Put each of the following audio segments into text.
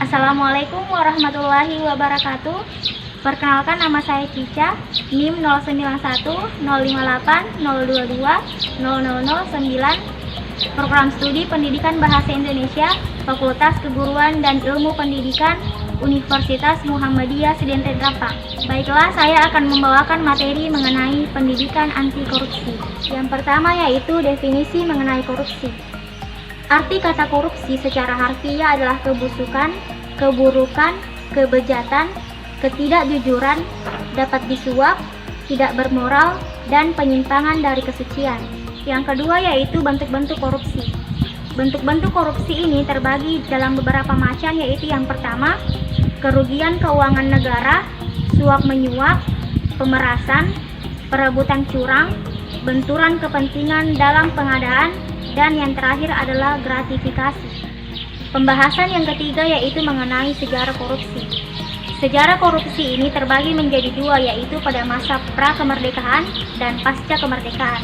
Assalamualaikum warahmatullahi wabarakatuh. Perkenalkan, nama saya Cica, NIM 09105802200009, Program Studi Pendidikan Bahasa Indonesia, Fakultas Keguruan dan Ilmu Pendidikan, Universitas Muhammadiyah Sedentet Gampang. Baiklah, saya akan membawakan materi mengenai pendidikan anti korupsi. Yang pertama yaitu definisi mengenai korupsi. Arti kata korupsi secara harfiah adalah kebusukan, keburukan, kebejatan, ketidakjujuran, dapat disuap, tidak bermoral, dan penyimpangan dari kesucian. Yang kedua yaitu bentuk-bentuk korupsi. Bentuk-bentuk korupsi ini terbagi dalam beberapa macam, yaitu yang pertama, kerugian keuangan negara, suap menyuap, pemerasan, perebutan curang, benturan kepentingan dalam pengadaan, dan yang terakhir adalah gratifikasi. Pembahasan yang ketiga yaitu mengenai sejarah korupsi. Sejarah korupsi ini terbagi menjadi dua, yaitu pada masa pra-kemerdekaan dan pasca kemerdekaan.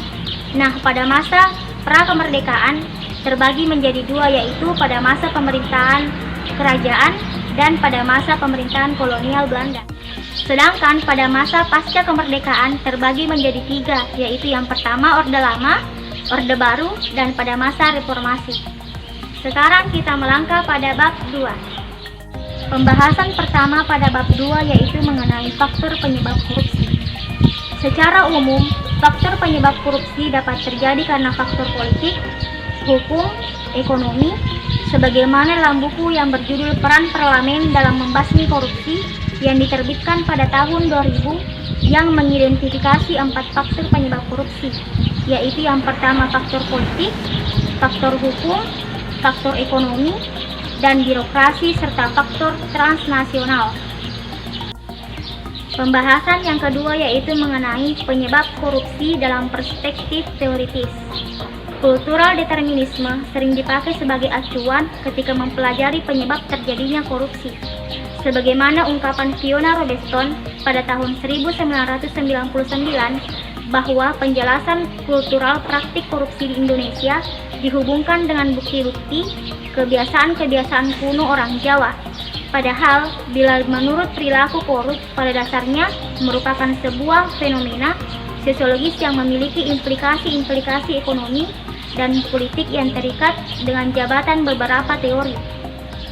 Nah, pada masa pra-kemerdekaan terbagi menjadi dua, yaitu pada masa pemerintahan kerajaan dan pada masa pemerintahan kolonial Belanda. Sedangkan pada masa pasca kemerdekaan terbagi menjadi tiga, yaitu yang pertama Orde Lama, Orde Baru, dan pada masa reformasi. Sekarang kita melangkah pada bab 2. Pembahasan pertama pada bab 2 yaitu mengenai faktor penyebab korupsi. Secara umum, faktor penyebab korupsi dapat terjadi karena faktor politik, hukum, ekonomi, sebagaimana dalam buku yang berjudul Peran Parlemen dalam Membasmi Korupsi yang diterbitkan pada tahun 2000 yang mengidentifikasi 4 faktor penyebab korupsi, yaitu yang pertama faktor politik, faktor hukum, faktor ekonomi, dan birokrasi, serta faktor transnasional. Pembahasan yang kedua yaitu mengenai penyebab korupsi dalam perspektif teoritis. Kultural determinisme sering dipakai sebagai acuan ketika mempelajari penyebab terjadinya korupsi. Sebagaimana ungkapan Fiona Robeston pada tahun 1999 bahwa penjelasan kultural praktik korupsi di Indonesia dihubungkan dengan bukti-bukti kebiasaan-kebiasaan kuno orang Jawa. Padahal, bila menurut perilaku korup pada dasarnya merupakan sebuah fenomena sosiologis yang memiliki implikasi-implikasi ekonomi dan politik yang terikat dengan jabatan beberapa teori.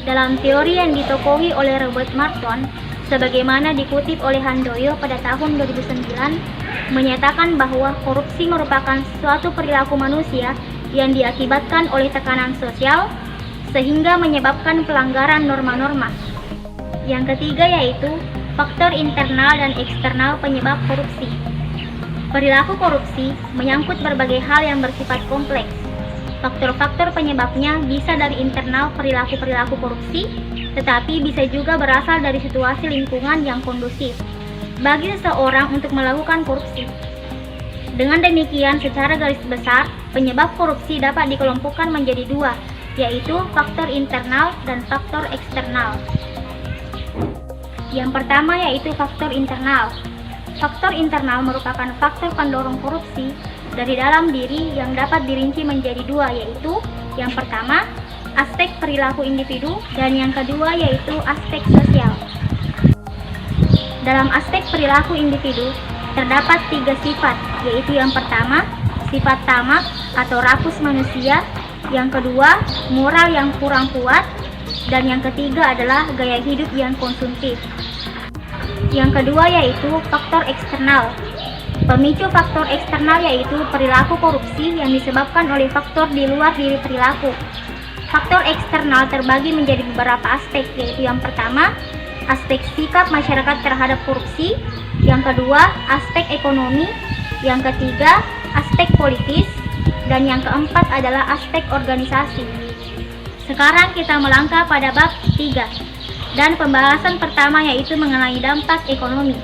Dalam teori yang ditokohi oleh Robert Merton, sebagaimana dikutip oleh Handoyo pada tahun 2009, menyatakan bahwa korupsi merupakan suatu perilaku manusia yang diakibatkan oleh tekanan sosial sehingga menyebabkan pelanggaran norma-norma. Yang ketiga yaitu faktor internal dan eksternal penyebab korupsi. Perilaku korupsi menyangkut berbagai hal yang bersifat kompleks. Faktor-faktor penyebabnya bisa dari internal perilaku-perilaku korupsi, tetapi bisa juga berasal dari situasi lingkungan yang kondusif bagi seseorang untuk melakukan korupsi. Dengan demikian, secara garis besar, penyebab korupsi dapat dikelompokkan menjadi dua, yaitu faktor internal dan faktor eksternal. Yang pertama yaitu faktor internal. Faktor internal merupakan faktor pendorong korupsi dari dalam diri yang dapat dirinci menjadi dua, yaitu yang pertama, aspek perilaku individu, dan yang kedua yaitu aspek sosial. Dalam aspek perilaku individu, terdapat 3 sifat, yaitu yang pertama, sifat tamak atau rakus manusia, yang kedua, moral yang kurang kuat, dan yang ketiga adalah gaya hidup yang konsumtif. Yang kedua yaitu faktor eksternal. Pemicu faktor eksternal yaitu perilaku korupsi yang disebabkan oleh faktor di luar diri perilaku. Faktor eksternal terbagi menjadi beberapa aspek, yaitu yang pertama, aspek sikap masyarakat terhadap korupsi, yang kedua, aspek ekonomi, yang ketiga, aspek politis, dan yang keempat adalah aspek organisasi. Sekarang kita melangkah pada bab 3, dan pembahasan pertama yaitu mengenai dampak ekonomi.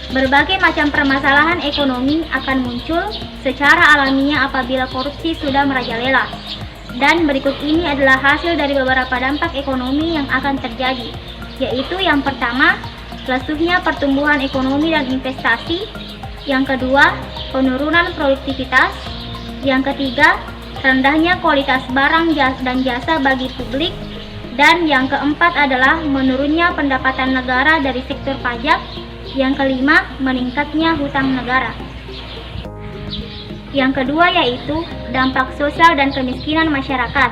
Berbagai macam permasalahan ekonomi akan muncul secara alamiah apabila korupsi sudah merajalela. Dan berikut ini adalah hasil dari beberapa dampak ekonomi yang akan terjadi, yaitu yang pertama, lesuhnya pertumbuhan ekonomi dan investasi. Yang kedua, penurunan produktivitas. Yang ketiga, rendahnya kualitas barang dan jasa bagi publik. Dan yang keempat adalah menurunnya pendapatan negara dari sektor pajak. Yang kelima, meningkatnya hutang negara. Yang kedua yaitu dampak sosial dan kemiskinan masyarakat.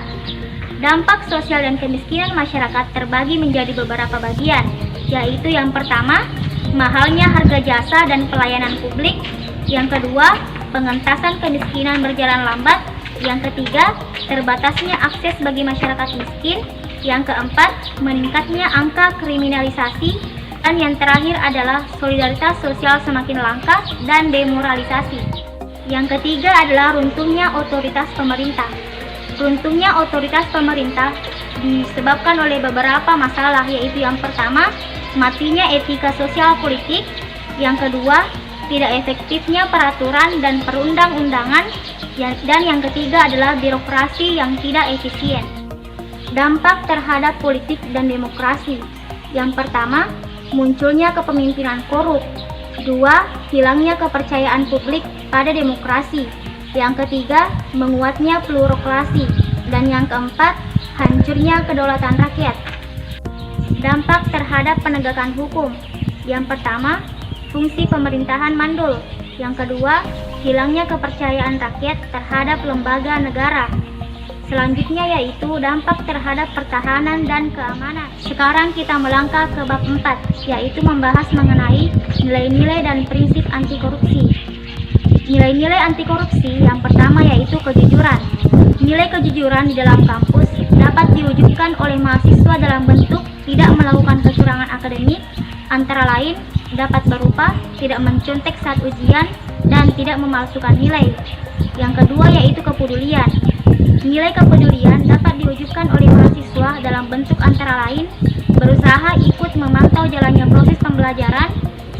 Dampak sosial dan kemiskinan masyarakat terbagi menjadi beberapa bagian, yaitu yang pertama, mahalnya harga jasa dan pelayanan publik. Yang kedua, pengentasan kemiskinan berjalan lambat. Yang ketiga, terbatasnya akses bagi masyarakat miskin. Yang keempat, meningkatnya angka kriminalisasi. Dan yang terakhir adalah solidaritas sosial semakin langka dan demoralisasi. Yang ketiga adalah runtuhnya otoritas pemerintah. Runtuhnya otoritas pemerintah disebabkan oleh beberapa masalah, yaitu yang pertama, matinya etika sosial politik. Yang kedua, tidak efektifnya peraturan dan perundang-undangan. Dan yang ketiga adalah birokrasi yang tidak efisien. Dampak terhadap politik dan demokrasi. Yang pertama, munculnya kepemimpinan korup. Dua, hilangnya kepercayaan publik pada demokrasi. Yang ketiga, menguatnya plurokrasi. Dan yang keempat, hancurnya kedaulatan rakyat. Dampak terhadap penegakan hukum. Yang pertama, fungsi pemerintahan mandul. Yang kedua, hilangnya kepercayaan rakyat terhadap lembaga negara. Selanjutnya yaitu dampak terhadap pertahanan dan keamanan. Sekarang kita melangkah ke bab 4, yaitu membahas mengenai nilai-nilai dan prinsip anti korupsi. Nilai-nilai anti korupsi yang pertama yaitu kejujuran. Nilai kejujuran di dalam kampus dapat diwujudkan oleh mahasiswa dalam bentuk tidak melakukan kecurangan akademik, antara lain dapat berupa tidak mencontek saat ujian dan tidak memalsukan nilai. Yang kedua yaitu kepedulian. Nilai kepedulian dapat diwujudkan oleh mahasiswa dalam bentuk antara lain berusaha ikut memantau jalannya proses pembelajaran,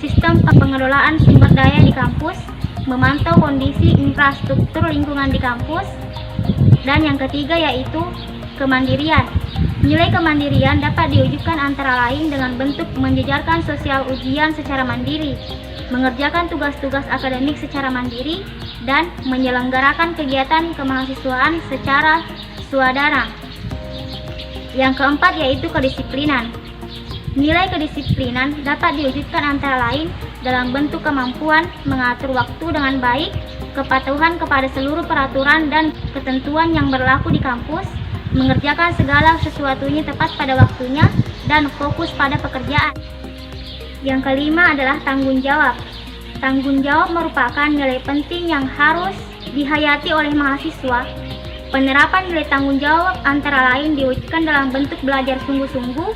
sistem pengelolaan sumber daya di kampus, memantau kondisi infrastruktur lingkungan di kampus. Dan yang ketiga yaitu kemandirian. Nilai kemandirian dapat diwujudkan antara lain dengan bentuk menjejarkan sosial ujian secara mandiri, mengerjakan tugas-tugas akademik secara mandiri, dan menyelenggarakan kegiatan kemahasiswaan secara swadana. Yang keempat yaitu kedisiplinan. Nilai kedisiplinan dapat diwujudkan antara lain dalam bentuk kemampuan mengatur waktu dengan baik, kepatuhan kepada seluruh peraturan dan ketentuan yang berlaku di kampus, mengerjakan segala sesuatunya tepat pada waktunya, dan fokus pada pekerjaan. Yang kelima adalah tanggung jawab. Tanggung jawab merupakan nilai penting yang harus dihayati oleh mahasiswa. Penerapan nilai tanggung jawab antara lain diwujudkan dalam bentuk belajar sungguh-sungguh,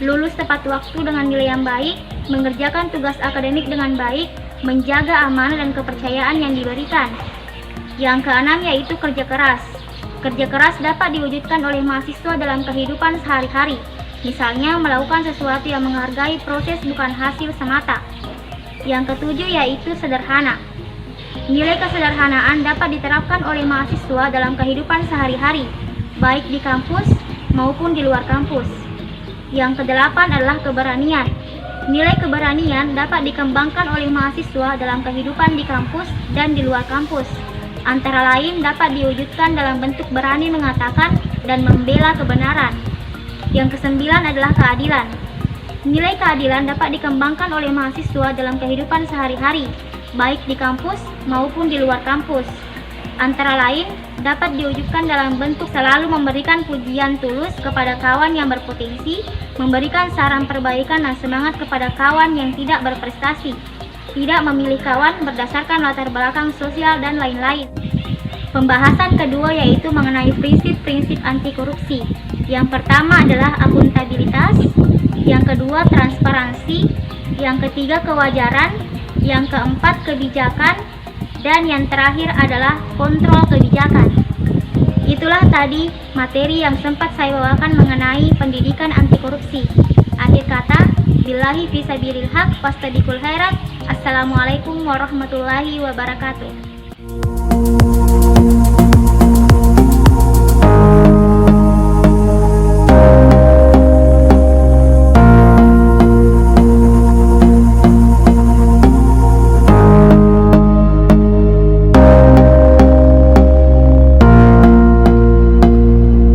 lulus tepat waktu dengan nilai yang baik, mengerjakan tugas akademik dengan baik, menjaga amanah dan kepercayaan yang diberikan. Yang keenam yaitu kerja keras. Kerja keras dapat diwujudkan oleh mahasiswa dalam kehidupan sehari-hari, misalnya melakukan sesuatu yang menghargai proses bukan hasil semata. Yang ketujuh yaitu sederhana. Nilai kesederhanaan dapat diterapkan oleh mahasiswa dalam kehidupan sehari-hari, baik di kampus maupun di luar kampus. Yang kedelapan adalah keberanian. Nilai keberanian dapat dikembangkan oleh mahasiswa dalam kehidupan di kampus dan di luar kampus. Antara lain dapat diwujudkan dalam bentuk berani mengatakan dan membela kebenaran. Yang kesembilan adalah keadilan. Nilai keadilan dapat dikembangkan oleh mahasiswa dalam kehidupan sehari-hari, baik di kampus maupun di luar kampus. Antara lain, dapat diwujudkan dalam bentuk selalu memberikan pujian tulus kepada kawan yang berpotensi, memberikan saran perbaikan dan semangat kepada kawan yang tidak berprestasi, tidak memilih kawan berdasarkan latar belakang sosial dan lain-lain. Pembahasan kedua yaitu mengenai prinsip-prinsip anti korupsi. Yang pertama adalah akuntabilitas, yang kedua transparansi, yang ketiga kewajaran, yang keempat kebijakan, dan yang terakhir adalah kontrol kebijakan. Itulah tadi materi yang sempat saya bawakan mengenai pendidikan anti korupsi. Akhir kata, billahi fisabilil haq, fastabiqul khairat. Assalamualaikum warahmatullahi wabarakatuh.